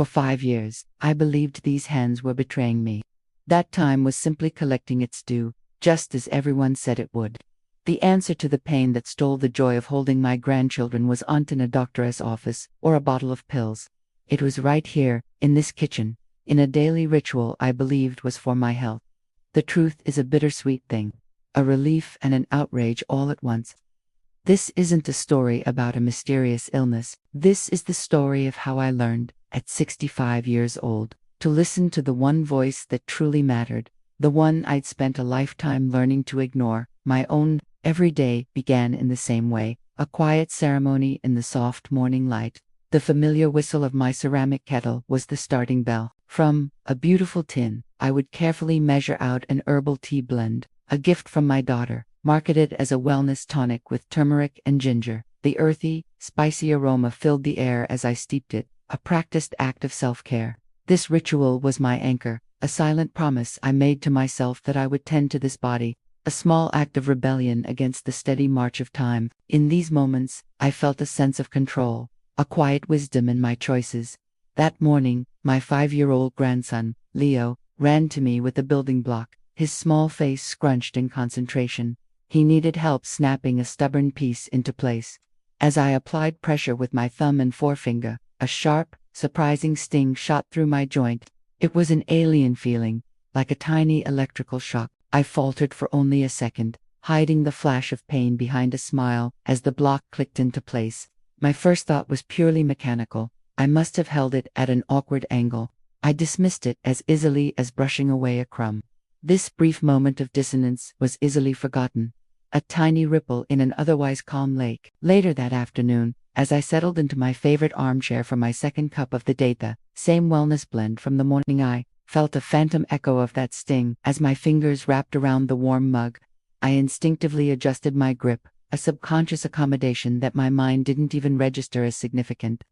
For 5 years, I believed these hands were betraying me. That time was simply collecting its due, just as everyone said it would. The answer to the pain that stole the joy of holding my grandchildren wasn't in a doctor's office or a bottle of pills. It was right here, in this kitchen, in a daily ritual I believed was for my health. The truth is a bittersweet thing, a relief and an outrage all at once. This isn't a story about a mysterious illness. This is the story of how I learned, at 65 years old, to listen to the one voice that truly mattered, the one I'd spent a lifetime learning to ignore. My own every day began in the same way, a quiet ceremony in the soft morning light. The familiar whistle of my ceramic kettle was the starting bell. From a beautiful tin, I would carefully measure out an herbal tea blend, a gift from my daughter, marketed as a wellness tonic with turmeric and ginger. The earthy, spicy aroma filled the air as I steeped it, a practiced act of self-care. This ritual was my anchor, a silent promise I made to myself that I would tend to this body, a small act of rebellion against the steady march of time. In these moments, I felt a sense of control, a quiet wisdom in my choices. That morning, my 5-year-old grandson, Leo, ran to me with a building block, his small face scrunched in concentration. He needed help snapping a stubborn piece into place. As I applied pressure with my thumb and forefinger, a sharp, surprising sting shot through my joint. It was an alien feeling, like a tiny electrical shock. I faltered for only a second, hiding the flash of pain behind a smile as the block clicked into place. My first thought was purely mechanical. I must have held it at an awkward angle. I dismissed it as easily as brushing away a crumb. This brief moment of dissonance was easily forgotten, a tiny ripple in an otherwise calm lake. Later that afternoon, as I settled into my favorite armchair for my second cup of the day, the same wellness blend from the morning, I felt a phantom echo of that sting. As my fingers wrapped around the warm mug, I instinctively adjusted my grip, a subconscious accommodation that my mind didn't even register as significant.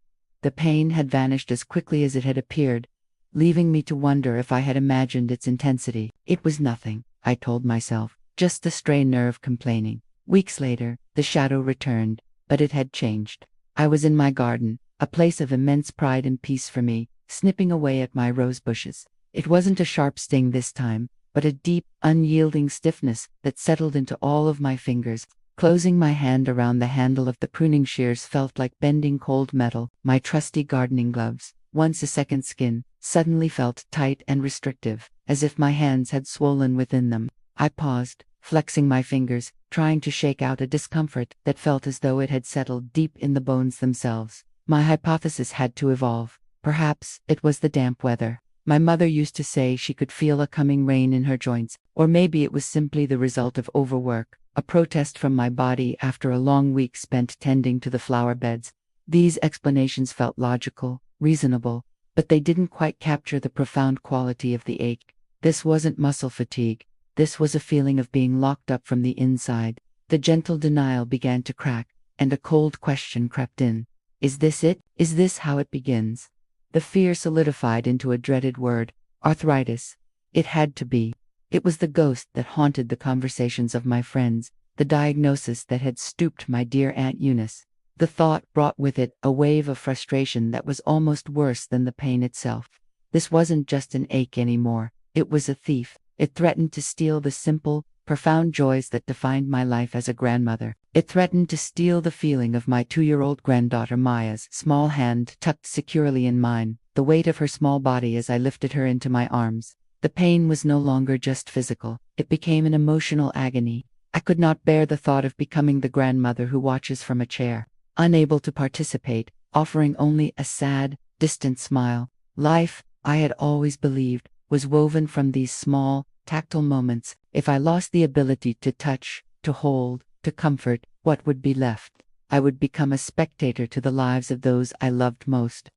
The pain had vanished as quickly as it had appeared, leaving me to wonder if I had imagined its intensity. It was nothing, I told myself, just a stray nerve complaining. Weeks later, the shadow returned, but it had changed. I was in my garden, a place of immense pride and peace for me, snipping away at my rose bushes. It wasn't a sharp sting this time, but a deep, unyielding stiffness that settled into all of my fingers. Closing my hand around the handle of the pruning shears felt like bending cold metal. My trusty gardening gloves, once a second skin, suddenly felt tight and restrictive, as if my hands had swollen within them. I paused, flexing my fingers, trying to shake out a discomfort that felt as though it had settled deep in the bones themselves. My hypothesis had to evolve. Perhaps it was the damp weather. My mother used to say she could feel a coming rain in her joints, or maybe it was simply the result of overwork, a protest from my body after a long week spent tending to the flower beds. These explanations felt logical, reasonable, but they didn't quite capture the profound quality of the ache. This wasn't muscle fatigue. This was a feeling of being locked up from the inside. The gentle denial began to crack, and a cold question crept in. Is this it? Is this how it begins? The fear solidified into a dreaded word: arthritis. It had to be. It was the ghost that haunted the conversations of my friends, the diagnosis that had stooped my dear Aunt Eunice. The thought brought with it a wave of frustration that was almost worse than the pain itself. This wasn't just an ache anymore. It was a thief. It threatened to steal the simple, profound joys that defined my life as a grandmother. It threatened to steal the feeling of my 2-year-old granddaughter Maya's small hand tucked securely in mine, the weight of her small body as I lifted her into my arms. The pain was no longer just physical. It became an emotional agony. I could not bear the thought of becoming the grandmother who watches from a chair, unable to participate, offering only a sad, distant smile. Life, I had always believed, was woven from these small, tactile moments. If I lost the ability to touch, to hold, to comfort, what would be left? I would become a spectator to the lives of those I loved most.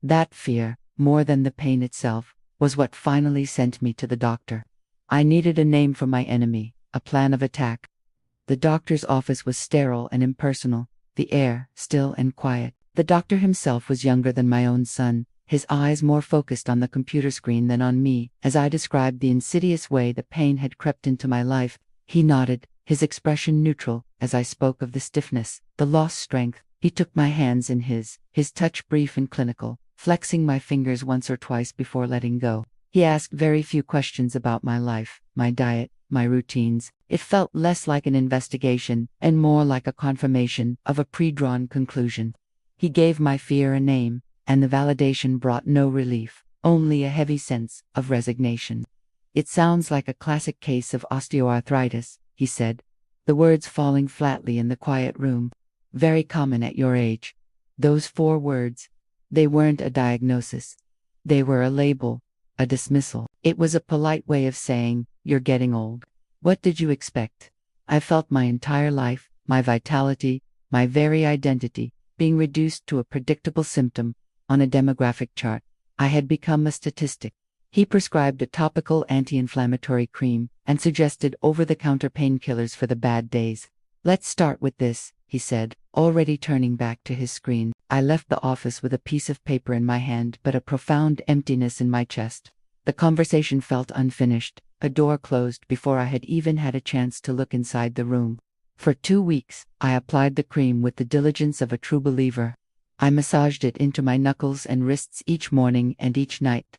That fear, more than the pain itself, was what finally sent me to the doctor. I needed a name for my enemy, a plan of attack. The doctor's office was sterile and impersonal, the air still and quiet. The doctor himself was younger than my own son, his eyes more focused on the computer screen than on me. As I described the insidious way the pain had crept into my life, he nodded, his expression neutral, as I spoke of the stiffness, the lost strength. He took my hands in his touch brief and clinical. flexing my fingers once or twice before letting go. He asked very few questions about my life, my diet, my routines. It felt less like an investigation and more like a confirmation of a pre-drawn conclusion. He gave my fear a name, and the validation brought no relief, only a heavy sense of resignation. "It sounds like a classic case of osteoarthritis," he said, the words falling flatly in the quiet room. "Very common at your age." Those 4 words. They weren't a diagnosis. They were a label, a dismissal. It was a polite way of saying, "You're getting old." What did you expect? I felt my entire life, my vitality, my very identity, being reduced to a predictable symptom on a demographic chart. I had become a statistic. He prescribed a topical anti-inflammatory cream and suggested over-the-counter painkillers for the bad days. "Let's start with this," he said, already turning back to his screen. I left the office with a piece of paper in my hand but a profound emptiness in my chest. The conversation felt unfinished. A door closed before I had even had a chance to look inside the room. For 2 weeks, I applied the cream with the diligence of a true believer. I massaged it into my knuckles and wrists each morning and each night.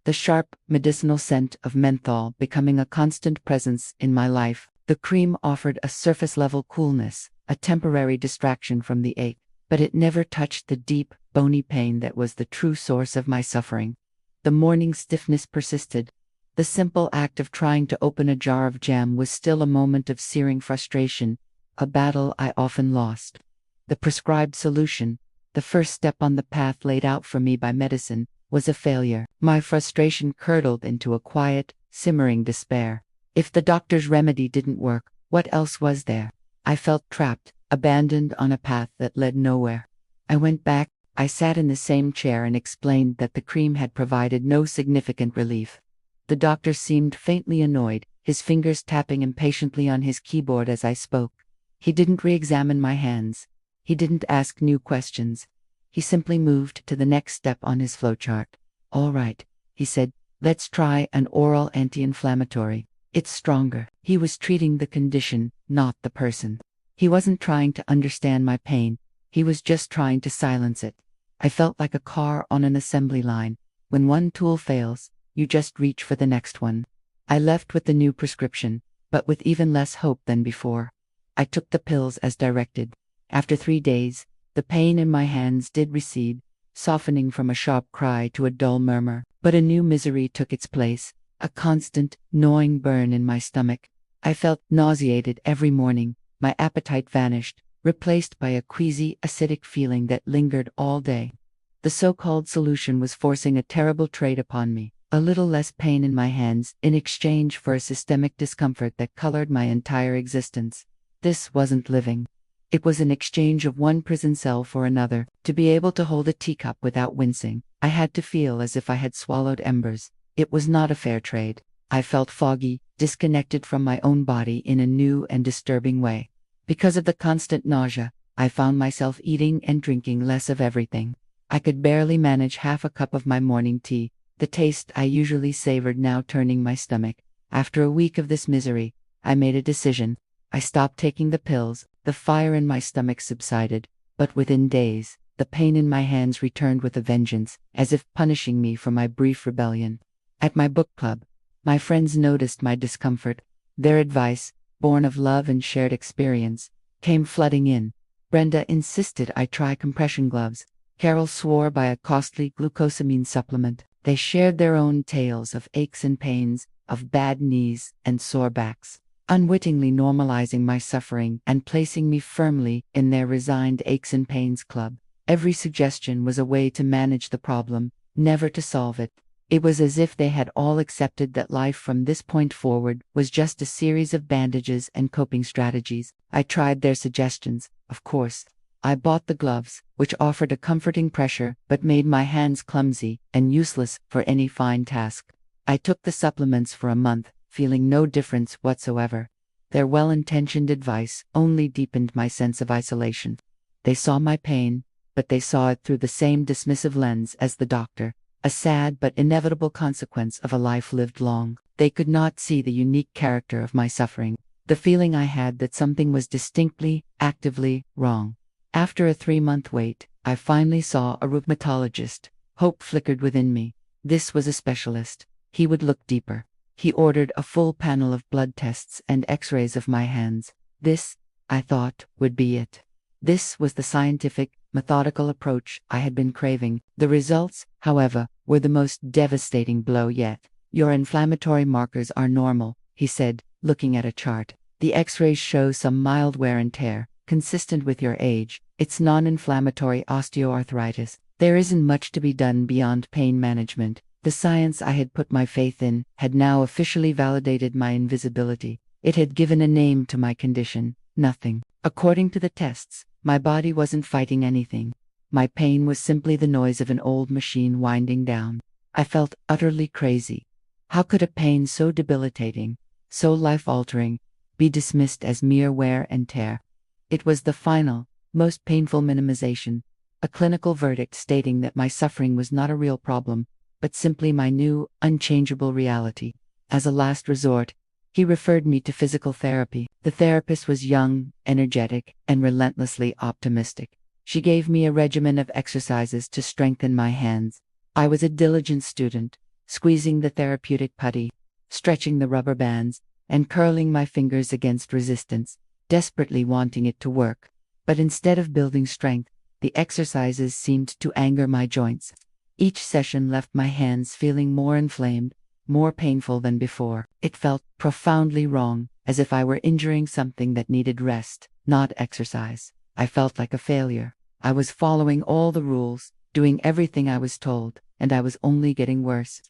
The sharp, medicinal scent of menthol becoming a constant presence in my life. The cream offered a surface-level coolness, a temporary distraction from the ache, but it never touched the deep, bony pain that was the true source of my suffering. The morning stiffness persisted. The simple act of trying to open a jar of jam was still a moment of searing frustration, a battle I often lost. The prescribed solution, the first step on the path laid out for me by medicine, was a failure. My frustration curdled into a quiet, simmering despair. If the doctor's remedy didn't work, what else was there? I felt trapped, abandoned on a path that led nowhere. I went back. I sat in the same chair and explained that the cream had provided no significant relief. The doctor seemed faintly annoyed, his fingers tapping impatiently on his keyboard as I spoke. He didn't re-examine my hands. He didn't ask new questions. He simply moved to the next step on his flowchart. "All right," he said, "let's try an oral anti-inflammatory. It's stronger." He was treating the condition, not the person. He wasn't trying to understand my pain. He was just trying to silence it. I felt like a car on an assembly line. When one tool fails, you just reach for the next one. I left with the new prescription, but with even less hope than before. I took the pills as directed. After 3 days, the pain in my hands did recede, softening from a sharp cry to a dull murmur. But a new misery took its place, a constant, gnawing burn in my stomach. I felt nauseated every morning. My appetite vanished, replaced by a queasy, acidic feeling that lingered all day. The so-called solution was forcing a terrible trait upon me. A little less pain in my hands in exchange for a systemic discomfort that colored my entire existence. This wasn't living. It was an exchange of one prison cell for another. To be able to hold a teacup without wincing, I had to feel as if I had swallowed embers. It was not a fair trade. I felt foggy, disconnected from my own body in a new and disturbing way. Because of the constant nausea, I found myself eating and drinking less of everything. I could barely manage half a cup of my morning tea, the taste I usually savored now turning my stomach. After a week of this misery, I made a decision. I stopped taking the pills. The fire in my stomach subsided, but within days, the pain in my hands returned with a vengeance, as if punishing me for my brief rebellion. At my book club, my friends noticed my discomfort. Their advice, born of love and shared experience, came flooding in. Brenda insisted I try compression gloves. Carol swore by a costly glucosamine supplement. They shared their own tales of aches and pains, of bad knees and sore backs, unwittingly normalizing my suffering and placing me firmly in their resigned aches and pains club. Every suggestion was a way to manage the problem, never to solve it. It was as if they had all accepted that life from this point forward was just a series of bandages and coping strategies. I tried their suggestions, of course. I bought the gloves, which offered a comforting pressure but made my hands clumsy and useless for any fine task. I took the supplements for a month, feeling no difference whatsoever. Their well-intentioned advice only deepened my sense of isolation. They saw my pain, but they saw it through the same dismissive lens as the doctor, a sad but inevitable consequence of a life lived long. They could not see the unique character of my suffering, the feeling I had that something was distinctly, actively wrong. After a 3-month wait, I finally saw a rheumatologist. Hope flickered within me. This was a specialist. He would look deeper. He ordered a full panel of blood tests and x-rays of my hands. This, I thought, would be it. This was the scientific, methodical approach I had been craving. The results, however, were the most devastating blow yet. Your inflammatory markers are normal, he said, looking at a chart. The x-rays show some mild wear and tear, consistent with your age. It's non-inflammatory osteoarthritis. There isn't much to be done beyond pain management. The science I had put my faith in had now officially validated my invisibility. It had given a name to my condition. Nothing. According to the tests, my body wasn't fighting anything. My pain was simply the noise of an old machine winding down. I felt utterly crazy. How could a pain so debilitating, so life-altering, be dismissed as mere wear and tear? It was the final, most painful minimization, a clinical verdict stating that my suffering was not a real problem, but simply my new, unchangeable reality. As a last resort, he referred me to physical therapy. The therapist was young, energetic, and relentlessly optimistic. She gave me a regimen of exercises to strengthen my hands. I was a diligent student, squeezing the therapeutic putty, stretching the rubber bands, and curling my fingers against resistance, desperately wanting it to work. But instead of building strength, the exercises seemed to anger my joints. Each session left my hands feeling more inflamed, more painful than before. It felt profoundly wrong, as if I were injuring something that needed rest, not exercise. I felt like a failure. I was following all the rules, doing everything I was told, and I was only getting worse.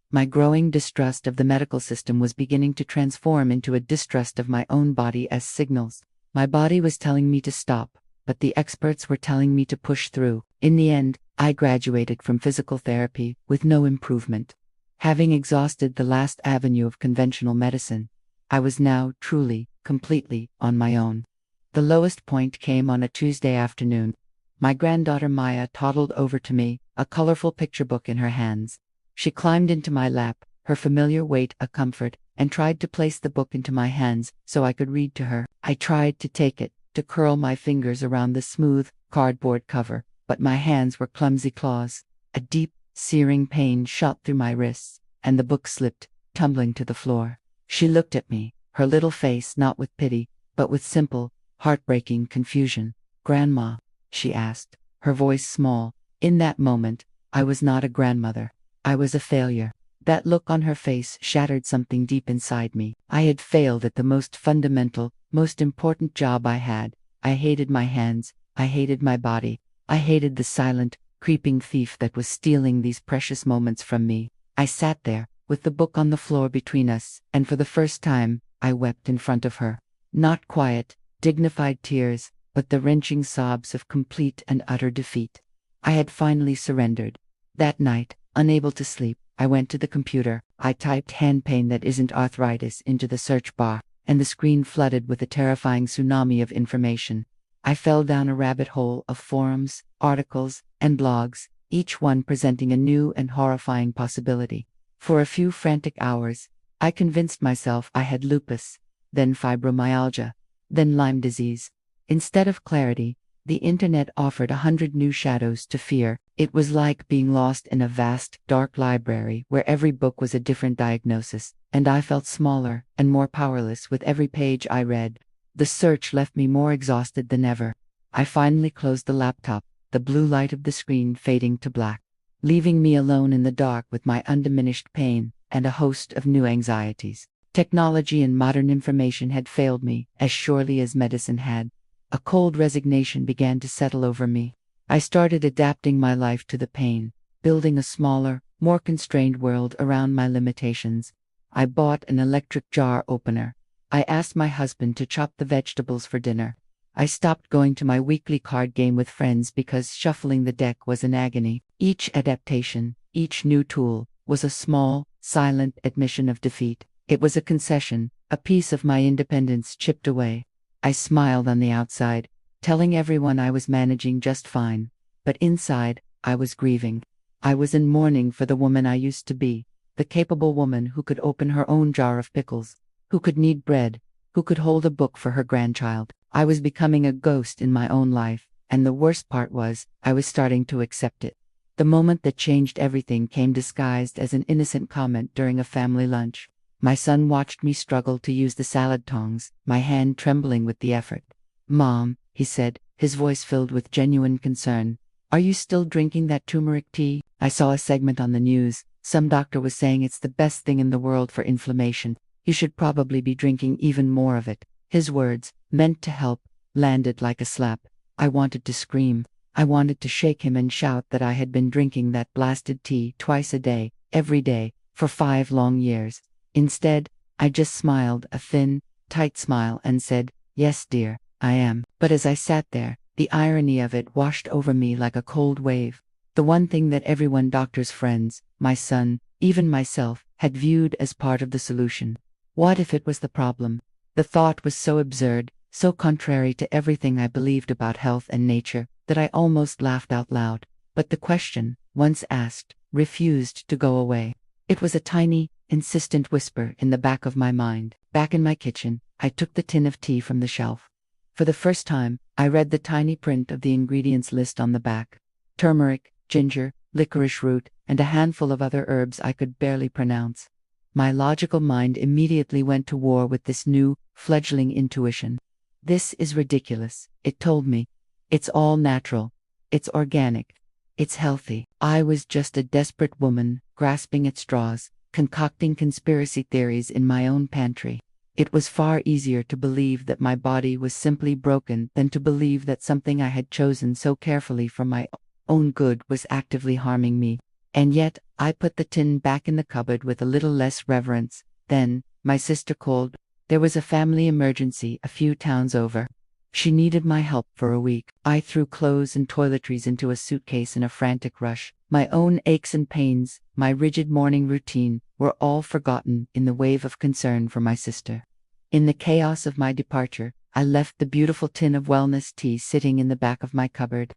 My growing distrust of the medical system was beginning to transform into a distrust of my own body as signals. My body was telling me to stop, but the experts were telling me to push through. In the end, I graduated from physical therapy with no improvement. Having exhausted the last avenue of conventional medicine, I was now truly, completely on my own. The lowest point came on a Tuesday afternoon. My granddaughter Maya toddled over to me, a colorful picture book in her hands. She climbed into my lap, her familiar weight a comfort, and tried to place the book into my hands so I could read to her. I tried to take it, to curl my fingers around the smooth, cardboard cover, but my hands were clumsy claws. A deep, searing pain shot through my wrists, and the book slipped, tumbling to the floor. She looked at me, her little face not with pity, but with simple, heartbreaking confusion. "Grandma?" she asked, her voice small. In that moment, I was not a grandmother. I was a failure. That look on her face shattered something deep inside me. I had failed at the most fundamental, most important job I had. I hated my hands. I hated my body. I hated the silent, creeping thief that was stealing these precious moments from me. I sat there, with the book on the floor between us, and for the first time, I wept in front of her. Not quiet, dignified tears, but the wrenching sobs of complete and utter defeat. I had finally surrendered. That night, unable to sleep, I went to the computer. I typed "hand pain that isn't arthritis" into the search bar, and the screen flooded with a terrifying tsunami of information. I fell down a rabbit hole of forums, articles, and blogs, each one presenting a new and horrifying possibility. For a few frantic hours, I convinced myself I had lupus, then fibromyalgia, then Lyme disease. Instead of clarity, the internet offered 100 new shadows to fear. It was like being lost in a vast, dark library where every book was a different diagnosis, and I felt smaller and more powerless with every page I read. The search left me more exhausted than ever. I finally closed the laptop, the blue light of the screen fading to black, leaving me alone in the dark with my undiminished pain and a host of new anxieties. Technology and modern information had failed me, as surely as medicine had. A cold resignation began to settle over me. I started adapting my life to the pain, building a smaller, more constrained world around my limitations. I bought an electric jar opener. I asked my husband to chop the vegetables for dinner. I stopped going to my weekly card game with friends because shuffling the deck was an agony. Each adaptation, each new tool, was a small, silent admission of defeat. It was a concession, a piece of my independence chipped away. I smiled on the outside, telling everyone I was managing just fine, but inside, I was grieving. I was in mourning for the woman I used to be, the capable woman who could open her own jar of pickles, who could knead bread, who could hold a book for her grandchild. I was becoming a ghost in my own life, and the worst part was, I was starting to accept it. The moment that changed everything came disguised as an innocent comment during a family lunch. My son watched me struggle to use the salad tongs, my hand trembling with the effort. "Mom," he said, his voice filled with genuine concern, "are you still drinking that turmeric tea? I saw a segment on the news. Some doctor was saying it's the best thing in the world for inflammation. You should probably be drinking even more of it." His words, meant to help, landed like a slap. I wanted to scream. I wanted to shake him and shout that I had been drinking that blasted tea twice a day, every day, for 5 long years. Instead, I just smiled, a thin, tight smile, and said, "Yes, dear, I am." But as I sat there, the irony of it washed over me like a cold wave. The one thing that everyone, doctor's friends, my son, even myself, had viewed as part of the solution. What if it was the problem? The thought was so absurd, so contrary to everything I believed about health and nature, that I almost laughed out loud. But the question, once asked, refused to go away. It was a tiny, insistent whisper in the back of my mind. Back in my kitchen, I took the tin of tea from the shelf. For the first time, I read the tiny print of the ingredients list on the back. Turmeric, ginger, licorice root, and a handful of other herbs I could barely pronounce. My logical mind immediately went to war with this new, fledgling intuition. "This is ridiculous," it told me. "It's all natural. It's organic. It's healthy." I was just a desperate woman, grasping at straws, concocting conspiracy theories in my own pantry. It was far easier to believe that my body was simply broken than to believe that something I had chosen so carefully for my own good was actively harming me. And yet, I put the tin back in the cupboard with a little less reverence. Then, my sister called. There was a family emergency a few towns over. She needed my help for a week. I threw clothes and toiletries into a suitcase in a frantic rush. My own aches and pains, my rigid morning routine, were all forgotten in the wave of concern for my sister. In the chaos of my departure, I left the beautiful tin of wellness tea sitting in the back of my cupboard.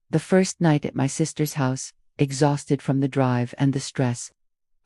The first night at my sister's house, exhausted from the drive and the stress,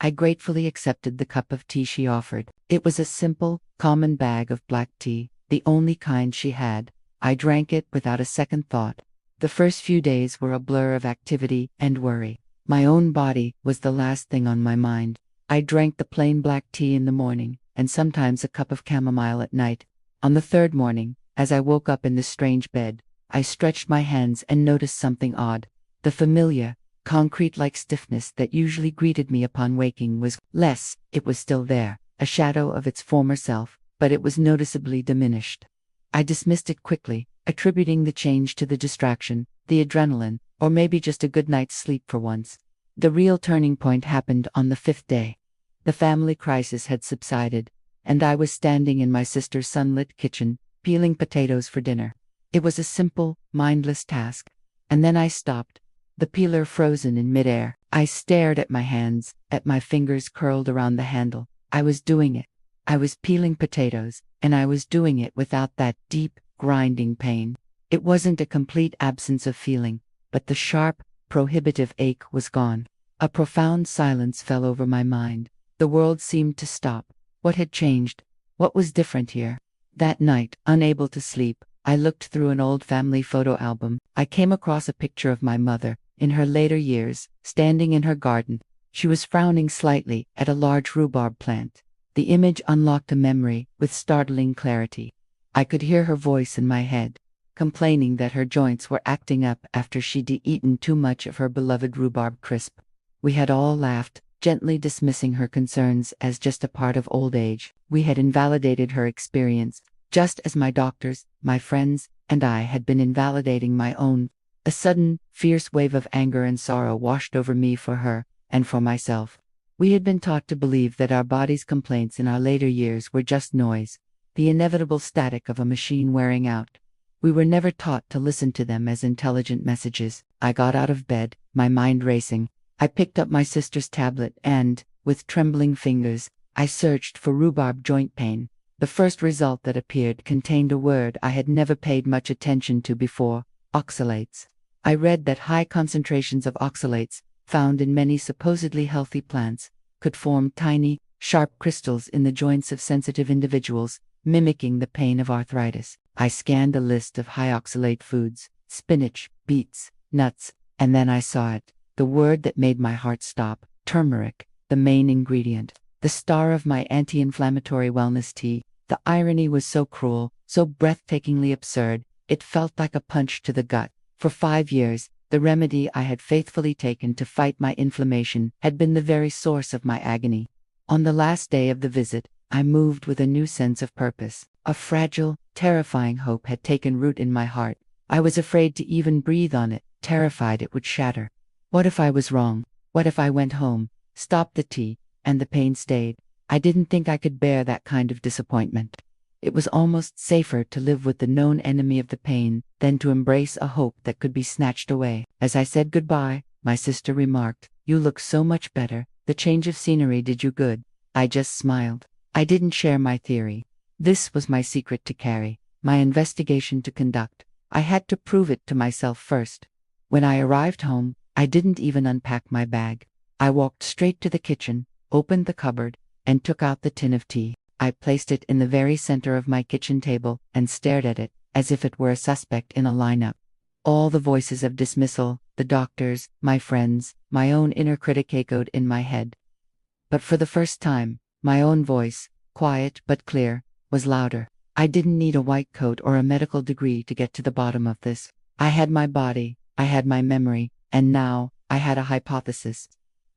I gratefully accepted the cup of tea she offered. It was a simple, common bag of black tea, the only kind she had. I drank it without a second thought. The first few days were a blur of activity and worry. My own body was the last thing on my mind. I drank the plain black tea in the morning, and sometimes a cup of chamomile at night. On the third morning, as I woke up in the strange bed, I stretched my hands and noticed something odd. The familiar, concrete-like stiffness that usually greeted me upon waking was less. It was still there, a shadow of its former self, but it was noticeably diminished. I dismissed it quickly, attributing the change to the distraction, the adrenaline, or maybe just a good night's sleep for once. The real turning point happened on the 5th day. The family crisis had subsided, and I was standing in my sister's sunlit kitchen, peeling potatoes for dinner. It was a simple, mindless task. And then I stopped, the peeler frozen in midair. I stared at my hands, at my fingers curled around the handle. I was doing it. I was peeling potatoes, and I was doing it without that deep, grinding pain. It wasn't a complete absence of feeling, but the sharp, prohibitive ache was gone. A profound silence fell over my mind. The world seemed to stop. What had changed? What was different here? That night, unable to sleep, I looked through an old family photo album. I came across a picture of my mother, in her later years, standing in her garden. She was frowning slightly at a large rhubarb plant. The image unlocked a memory with startling clarity. I could hear her voice in my head, complaining that her joints were acting up after she'd eaten too much of her beloved rhubarb crisp. We had all laughed, gently dismissing her concerns as just a part of old age. We had invalidated her experience, just as my doctors, my friends, and I had been invalidating my own. A sudden, fierce wave of anger and sorrow washed over me for her, and for myself. We had been taught to believe that our bodies' complaints in our later years were just noise, the inevitable static of a machine wearing out. We were never taught to listen to them as intelligent messages. I got out of bed, my mind racing. I picked up my sister's tablet and, with trembling fingers, I searched for rhubarb joint pain. The first result that appeared contained a word I had never paid much attention to before: oxalates. I read that high concentrations of oxalates, found in many supposedly healthy plants, could form tiny, sharp crystals in the joints of sensitive individuals, mimicking the pain of arthritis. I scanned a list of high oxalate foods: spinach, beets, nuts, and then I saw it. the word that made my heart stop: turmeric, the main ingredient, the star of my anti-inflammatory wellness tea. The irony was so cruel, so breathtakingly absurd, it felt like a punch to the gut. For 5 years, the remedy I had faithfully taken to fight my inflammation had been the very source of my agony. On the last day of the visit, I moved with a new sense of purpose. A fragile, terrifying hope had taken root in my heart. I was afraid to even breathe on it, terrified it would shatter. What if I was wrong? What if I went home, stopped the tea, and the pain stayed? I didn't think I could bear that kind of disappointment. It was almost safer to live with the known enemy of the pain than to embrace a hope that could be snatched away. As I said goodbye, my sister remarked, "You look so much better. The change of scenery did you good." I just smiled. I didn't share my theory. This was my secret to carry, my investigation to conduct. I had to prove it to myself first. When I arrived home, I didn't even unpack my bag. I walked straight to the kitchen, opened the cupboard, and took out the tin of tea. I placed it in the very center of my kitchen table and stared at it, as if it were a suspect in a lineup. All the voices of dismissal, the doctors, my friends, my own inner critic echoed in my head. But for the first time, my own voice, quiet but clear, was louder. I didn't need a white coat or a medical degree to get to the bottom of this. I had my body, I had my memory, and now I had a hypothesis.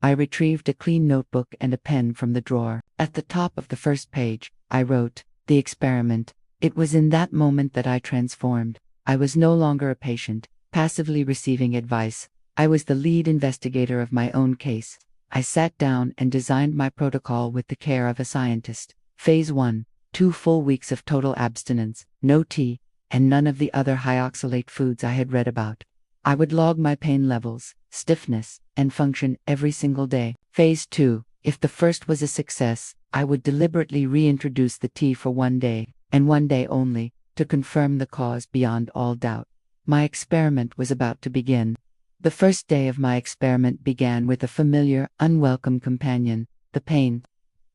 I retrieved a clean notebook and a pen from the drawer. At the top of the first page, I wrote, "The experiment." It was in that moment that I transformed. I was no longer a patient, passively receiving advice. I was the lead investigator of my own case. I sat down and designed my protocol with the care of a scientist. Phase 1, 2 full weeks of total abstinence, no tea, and none of the other high oxalate foods I had read about. I would log my pain levels, stiffness, and function every single day. Phase 2, if the first was a success, I would deliberately reintroduce the tea for 1 day, and 1 day only, to confirm the cause beyond all doubt. My experiment was about to begin. The first day of my experiment began with a familiar, unwelcome companion: the pain.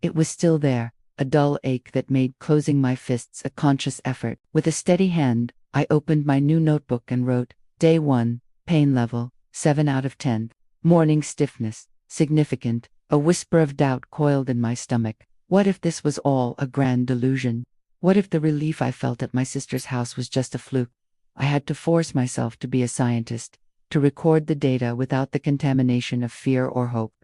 It was still there, a dull ache that made closing my fists a conscious effort. With a steady hand, I opened my new notebook and wrote, "Day 1, pain level, 7 out of 10. Morning stiffness, significant." A whisper of doubt coiled in my stomach. What if this was all a grand delusion? What if the relief I felt at my sister's house was just a fluke? I had to force myself to be a scientist, to record the data without the contamination of fear or hope.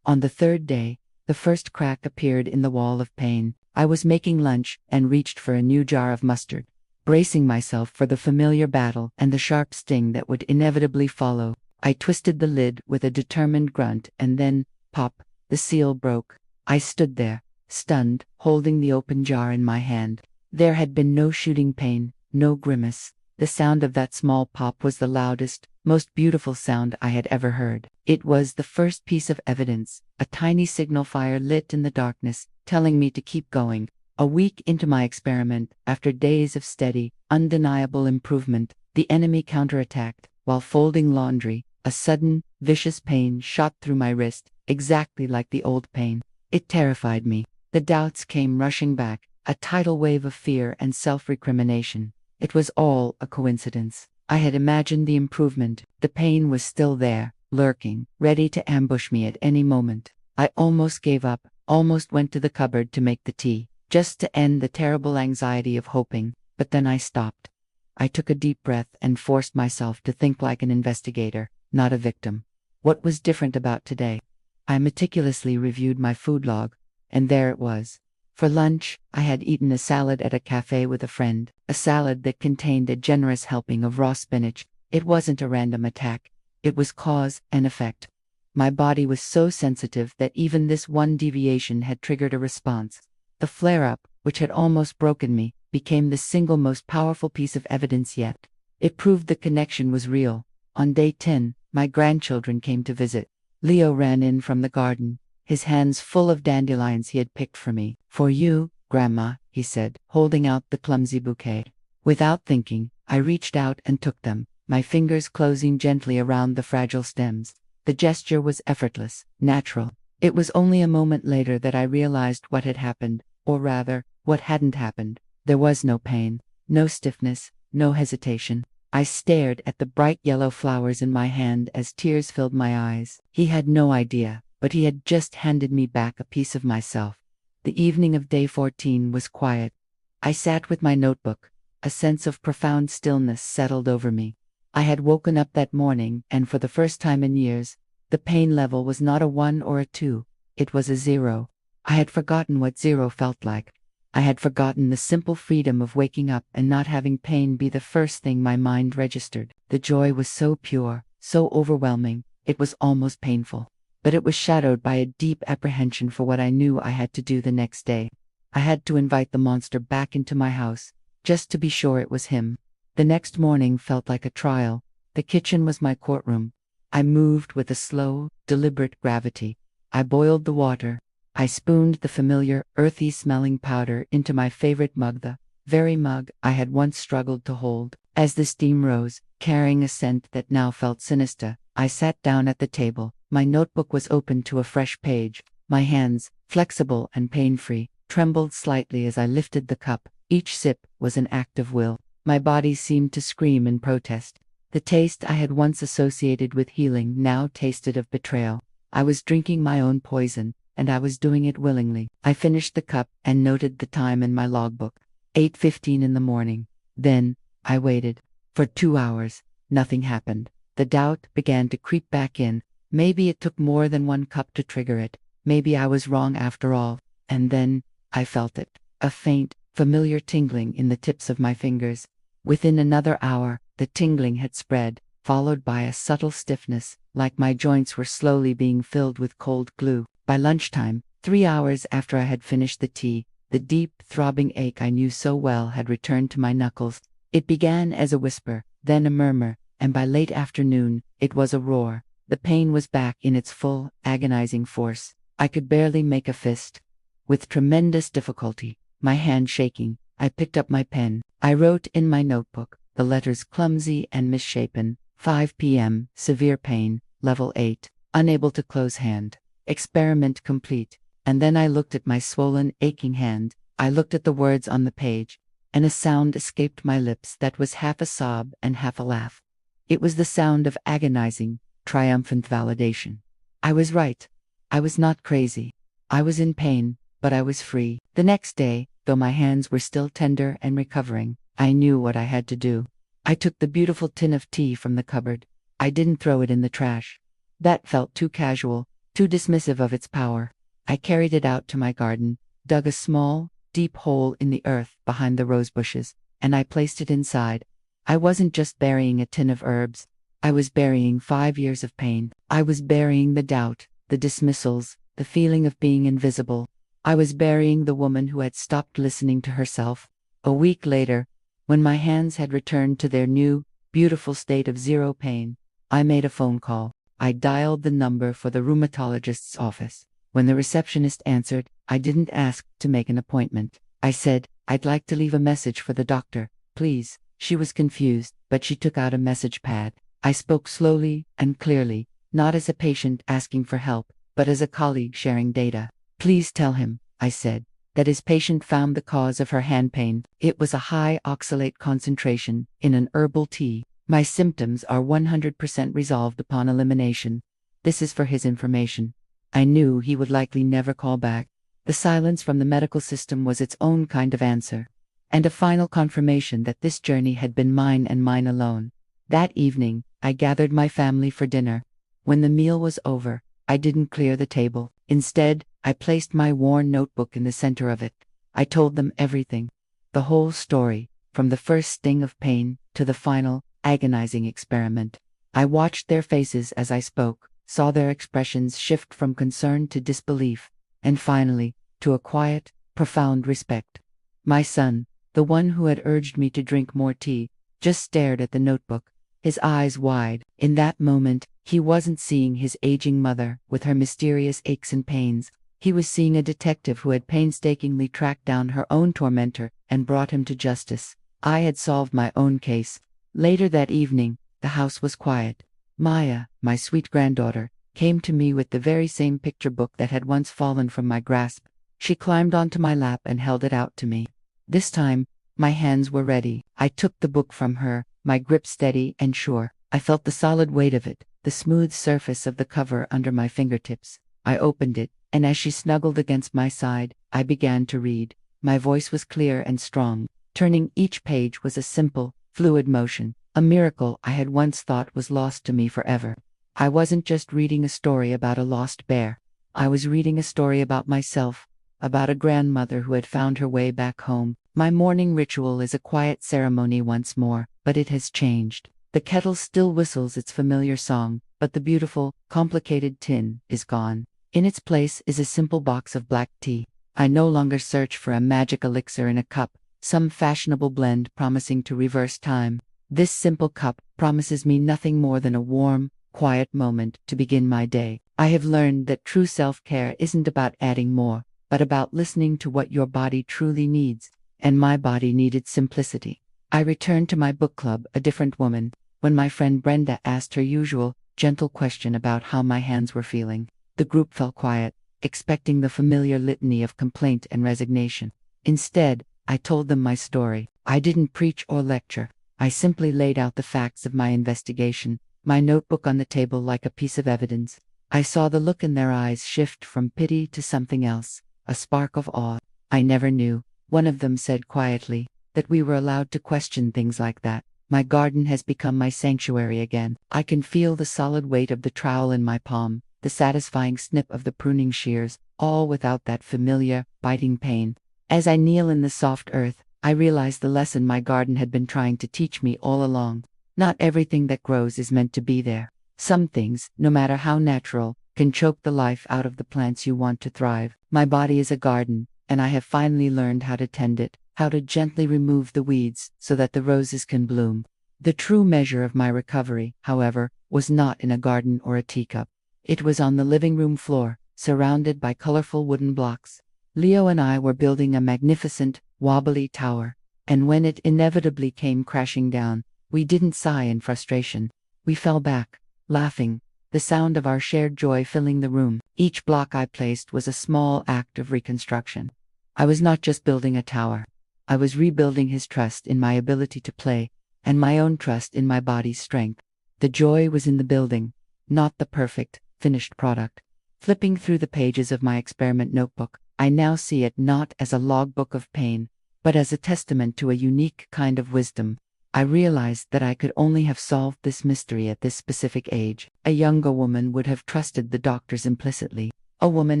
On the third day, the first crack appeared in the wall of pain. I was making lunch and reached for a new jar of mustard, bracing myself for the familiar battle and the sharp sting that would inevitably follow. I twisted the lid with a determined grunt, and then, pop, the seal broke. I stood there, stunned, holding the open jar in my hand. There had been no shooting pain, no grimace. The sound of that small pop was the loudest, most beautiful sound I had ever heard. It was the first piece of evidence, a tiny signal fire lit in the darkness, telling me to keep going. A week into my experiment, after days of steady, undeniable improvement, the enemy counterattacked. While folding laundry, a sudden, vicious pain shot through my wrist, exactly like the old pain. It terrified me. The doubts came rushing back, a tidal wave of fear and self-recrimination. It was all a coincidence. I had imagined the improvement. The pain was still there, lurking, ready to ambush me at any moment. I almost gave up, almost went to the cupboard to make the tea, just to end the terrible anxiety of hoping, but then I stopped. I took a deep breath and forced myself to think like an investigator, not a victim. What was different about today? I meticulously reviewed my food log, and there it was. For lunch, I had eaten a salad at a cafe with a friend, a salad that contained a generous helping of raw spinach. It wasn't a random attack. It was cause and effect. My body was so sensitive that even this one deviation had triggered a response. The flare-up, which had almost broken me, became the single most powerful piece of evidence yet. It proved the connection was real. On day 10, my grandchildren came to visit. Leo ran in from the garden, his hands full of dandelions he had picked for me. "For you, Grandma," he said, holding out the clumsy bouquet. Without thinking, I reached out and took them, my fingers closing gently around the fragile stems. The gesture was effortless, natural. It was only a moment later that I realized what had happened, or rather, what hadn't happened. There was no pain, no stiffness, no hesitation. I stared at the bright yellow flowers in my hand as tears filled my eyes. He had no idea, but he had just handed me back a piece of myself. The evening of day 14 was quiet. I sat with my notebook. A sense of profound stillness settled over me. I had woken up that morning, and for the first time in years, the pain level was not a 1 or a 2, it was a 0. I had forgotten what 0 felt like. I had forgotten the simple freedom of waking up and not having pain be the first thing my mind registered. The joy was so pure, so overwhelming, it was almost painful. But it was shadowed by a deep apprehension for what I knew I had to do the next day. I had to invite the monster back into my house, just to be sure it was him. The next morning felt like a trial. The kitchen was my courtroom. I moved with a slow, deliberate gravity. I boiled the water. I spooned the familiar, earthy-smelling powder into my favorite mug, the very mug I had once struggled to hold. As the steam rose, carrying a scent that now felt sinister, I sat down at the table. My notebook was open to a fresh page. My hands, flexible and pain-free, trembled slightly as I lifted the cup. Each sip was an act of will. My body seemed to scream in protest. The taste I had once associated with healing now tasted of betrayal. I was drinking my own poison, and I was doing it willingly. I finished the cup and noted the time in my logbook. 8:15 in the morning. Then, I waited. For 2 hours, nothing happened. The doubt began to creep back in. Maybe it took more than one cup to trigger it. Maybe I was wrong after all. And then, I felt it. A faint, familiar tingling in the tips of my fingers. Within another hour, the tingling had spread, followed by a subtle stiffness, like my joints were slowly being filled with cold glue. By lunchtime, 3 hours after I had finished the tea, the deep, throbbing ache I knew so well had returned to my knuckles. It began as a whisper, then a murmur, and by late afternoon, it was a roar. The pain was back in its full, agonizing force. I could barely make a fist. With tremendous difficulty, my hand shaking, I picked up my pen. I wrote in my notebook, the letters clumsy and misshapen. 5 p.m., severe pain, level 8, unable to close hand. Experiment complete. And then I looked at my swollen, aching hand. I looked at the words on the page, and a sound escaped my lips that was half a sob and half a laugh. It was the sound of agonizing, triumphant validation. I was right. I was not crazy. I was in pain, but I was free. The next day, though my hands were still tender and recovering, I knew what I had to do. I took the beautiful tin of tea from the cupboard. I didn't throw it in the trash. That felt too casual, too dismissive of its power. I carried it out to my garden, dug a small, deep hole in the earth behind the rose bushes, and I placed it inside. I wasn't just burying a tin of herbs. I was burying 5 years of pain. I was burying the doubt, the dismissals, the feeling of being invisible. I was burying the woman who had stopped listening to herself. A week later, when my hands had returned to their new, beautiful state of 0 pain, I made a phone call. I dialed the number for the rheumatologist's office. When the receptionist answered, I didn't ask to make an appointment. I said, "I'd like to leave a message for the doctor, please." She was confused, but she took out a message pad. I spoke slowly and clearly, not as a patient asking for help, but as a colleague sharing data. "Please tell him," I said, "that his patient found the cause of her hand pain. It was a high oxalate concentration in an herbal tea. My symptoms are 100% resolved upon elimination. This is for his information." I knew he would likely never call back. The silence from the medical system was its own kind of answer, and a final confirmation that this journey had been mine and mine alone. That evening, I gathered my family for dinner. When the meal was over, I didn't clear the table. Instead, I placed my worn notebook in the center of it. I told them everything. The whole story, from the first sting of pain to the final, agonizing experiment. I watched their faces as I spoke, saw their expressions shift from concern to disbelief, and finally, to a quiet, profound respect. My son, the one who had urged me to drink more tea, just stared at the notebook, his eyes wide. In that moment, he wasn't seeing his aging mother with her mysterious aches and pains. He was seeing a detective who had painstakingly tracked down her own tormentor and brought him to justice. I had solved my own case. Later that evening, the house was quiet. Maya, my sweet granddaughter, came to me with the very same picture book that had once fallen from my grasp. She climbed onto my lap and held it out to me. This time, my hands were ready. I took the book from her, my grip steady and sure. I felt the solid weight of it, the smooth surface of the cover under my fingertips. I opened it, and as she snuggled against my side, I began to read. My voice was clear and strong. Turning each page was a simple, fluid motion, a miracle I had once thought was lost to me forever. I wasn't just reading a story about a lost bear. I was reading a story about myself, about a grandmother who had found her way back home. My morning ritual is a quiet ceremony once more, but it has changed. The kettle still whistles its familiar song, but the beautiful, complicated tin is gone. In its place is a simple box of black tea. I no longer search for a magic elixir in a cup, some fashionable blend promising to reverse time. This simple cup promises me nothing more than a warm, quiet moment to begin my day. I have learned that true self-care isn't about adding more, but about listening to what your body truly needs, and my body needed simplicity. I returned to my book club a different woman, when my friend Brenda asked her usual, gentle question about how my hands were feeling. The group fell quiet, expecting the familiar litany of complaint and resignation. Instead, I told them my story. I didn't preach or lecture. I simply laid out the facts of my investigation, my notebook on the table like a piece of evidence. I saw the look in their eyes shift from pity to something else, a spark of awe. I never knew, one of them said quietly, that we were allowed to question things like that. My garden has become my sanctuary again. I can feel the solid weight of the trowel in my palm, the satisfying snip of the pruning shears, all without that familiar, biting pain. As I kneel in the soft earth, I realize the lesson my garden had been trying to teach me all along. Not everything that grows is meant to be there. Some things, no matter how natural, can choke the life out of the plants you want to thrive. My body is a garden, and I have finally learned how to tend it, how to gently remove the weeds so that the roses can bloom. The true measure of my recovery, however, was not in a garden or a teacup. It was on the living room floor, surrounded by colorful wooden blocks. Leo and I were building a magnificent, wobbly tower, and when it inevitably came crashing down, we didn't sigh in frustration. We fell back, laughing, the sound of our shared joy filling the room. Each block I placed was a small act of reconstruction. I was not just building a tower. I was rebuilding his trust in my ability to play, and my own trust in my body's strength. The joy was in the building, not the perfect, finished product. Flipping through the pages of my experiment notebook, I now see it not as a logbook of pain, but as a testament to a unique kind of wisdom. I realized that I could only have solved this mystery at this specific age. A younger woman would have trusted the doctors implicitly. A woman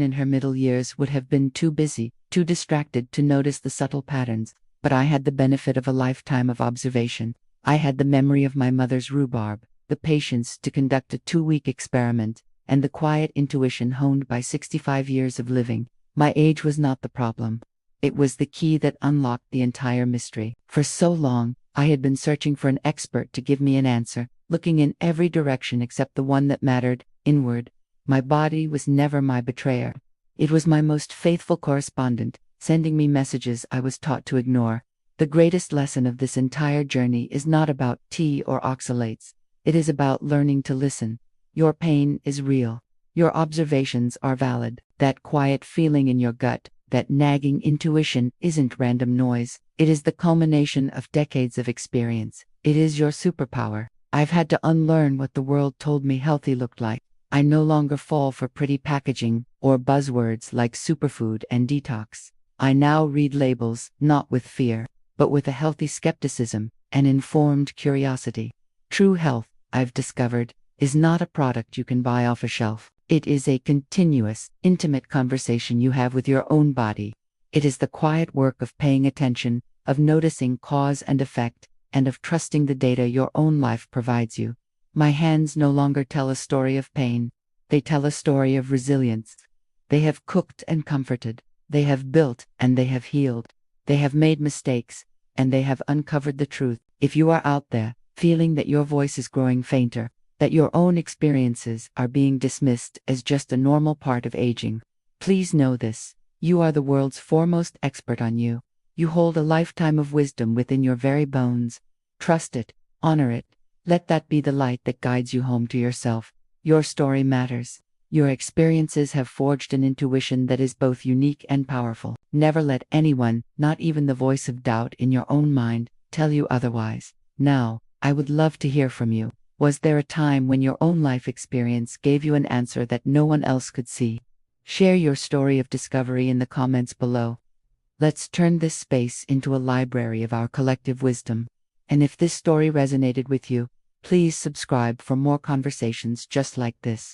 in her middle years would have been too busy, too distracted to notice the subtle patterns, but I had the benefit of a lifetime of observation. I had the memory of my mother's rhubarb, the patience to conduct a 2-week experiment, and the quiet intuition honed by 65 years of living. My age was not the problem. It was the key that unlocked the entire mystery. For so long, I had been searching for an expert to give me an answer, looking in every direction except the one that mattered, inward. My body was never my betrayer. It was my most faithful correspondent, sending me messages I was taught to ignore. The greatest lesson of this entire journey is not about tea or oxalates. It is about learning to listen. Your pain is real. Your observations are valid. That quiet feeling in your gut, that nagging intuition, isn't random noise. It is the culmination of decades of experience. It is your superpower. I've had to unlearn what the world told me healthy looked like. I no longer fall for pretty packaging or buzzwords like superfood and detox. I now read labels, not with fear, but with a healthy skepticism and informed curiosity. True health, I've discovered, is not a product you can buy off a shelf. It is a continuous, intimate conversation you have with your own body. It is the quiet work of paying attention, of noticing cause and effect, and of trusting the data your own life provides you. My hands no longer tell a story of pain. They tell a story of resilience. They have cooked and comforted. They have built and they have healed. They have made mistakes, and they have uncovered the truth. If you are out there, feeling that your voice is growing fainter, that your own experiences are being dismissed as just a normal part of aging, please know this. You are the world's foremost expert on you. You hold a lifetime of wisdom within your very bones. Trust it, honor it. Let that be the light that guides you home to yourself. Your story matters. Your experiences have forged an intuition that is both unique and powerful. Never let anyone, not even the voice of doubt in your own mind, tell you otherwise. Now, I would love to hear from you. Was there a time when your own life experience gave you an answer that no one else could see? Share your story of discovery in the comments below. Let's turn this space into a library of our collective wisdom. And if this story resonated with you, please subscribe for more conversations just like this.